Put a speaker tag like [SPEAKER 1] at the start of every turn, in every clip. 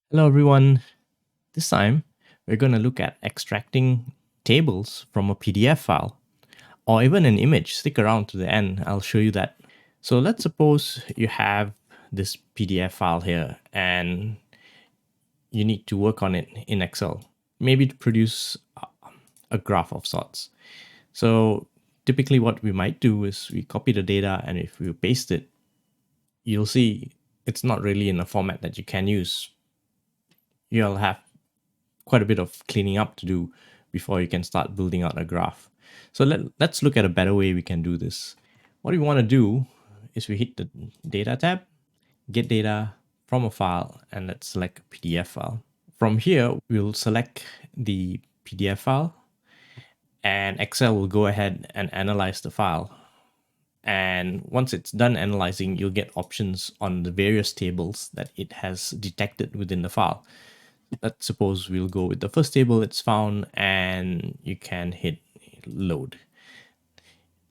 [SPEAKER 1] Hello, everyone. This time, we're going to look at extracting tables from a PDF file or even an image. Stick around to the end, I'll show you that. So, let's suppose you have this PDF file here and you need to work on it in Excel, maybe to produce a graph of sorts. So, typically, what we might do is we copy the data, and if we paste it, you'll see it's not really in a format that you can use. You'll have quite a bit of cleaning up to do before you can start building out a graph. So let's look at a better way we can do this. What we want to do is we hit the data tab, get data from a file, and let's select a PDF file. From here, we'll select the PDF file, and Excel will go ahead and analyze the file. And once it's done analyzing, you'll get options on the various tables that it has detected within the file. Let's suppose we'll go with the first table it's found, and you can hit load.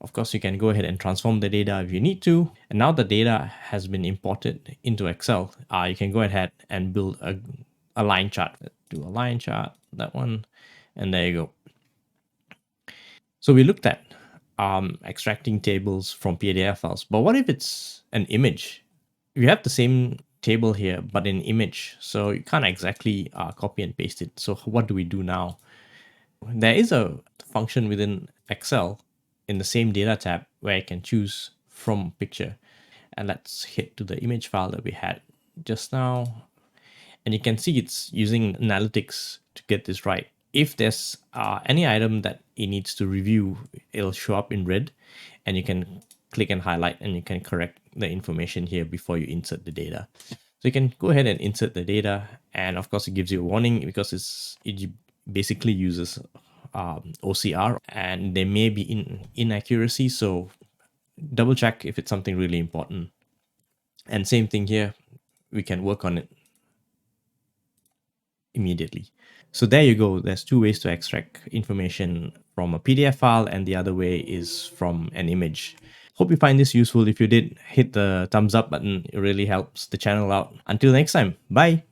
[SPEAKER 1] Of course, you can go ahead and transform the data if you need to. And now the data has been imported into Excel. You can go ahead and build a line chart. Do a line chart, that one, and there you go. So we looked at extracting tables from PDF files, but what if it's an image? We have the same table here, but in image, so you can't exactly copy and paste it. So what do we do now? There is a function within Excel in the same data tab where I can choose from picture. And let's hit to the image file that we had just now. And you can see it's using analytics to get this right. If there's any item that it needs to review, it'll show up in red, and you can click and highlight, and you can correct the information here before you insert the data. So you can go ahead and insert the data, and of course it gives you a warning because it basically uses OCR, and there may be inaccuracy. So double check if it's something really important. And same thing here, we can work on it immediately. So there you go. There's two ways to extract information from a PDF file, and the other way is from an image. Hope you find this useful. If you did, hit the thumbs up button. It really helps the channel out. Until next time, bye.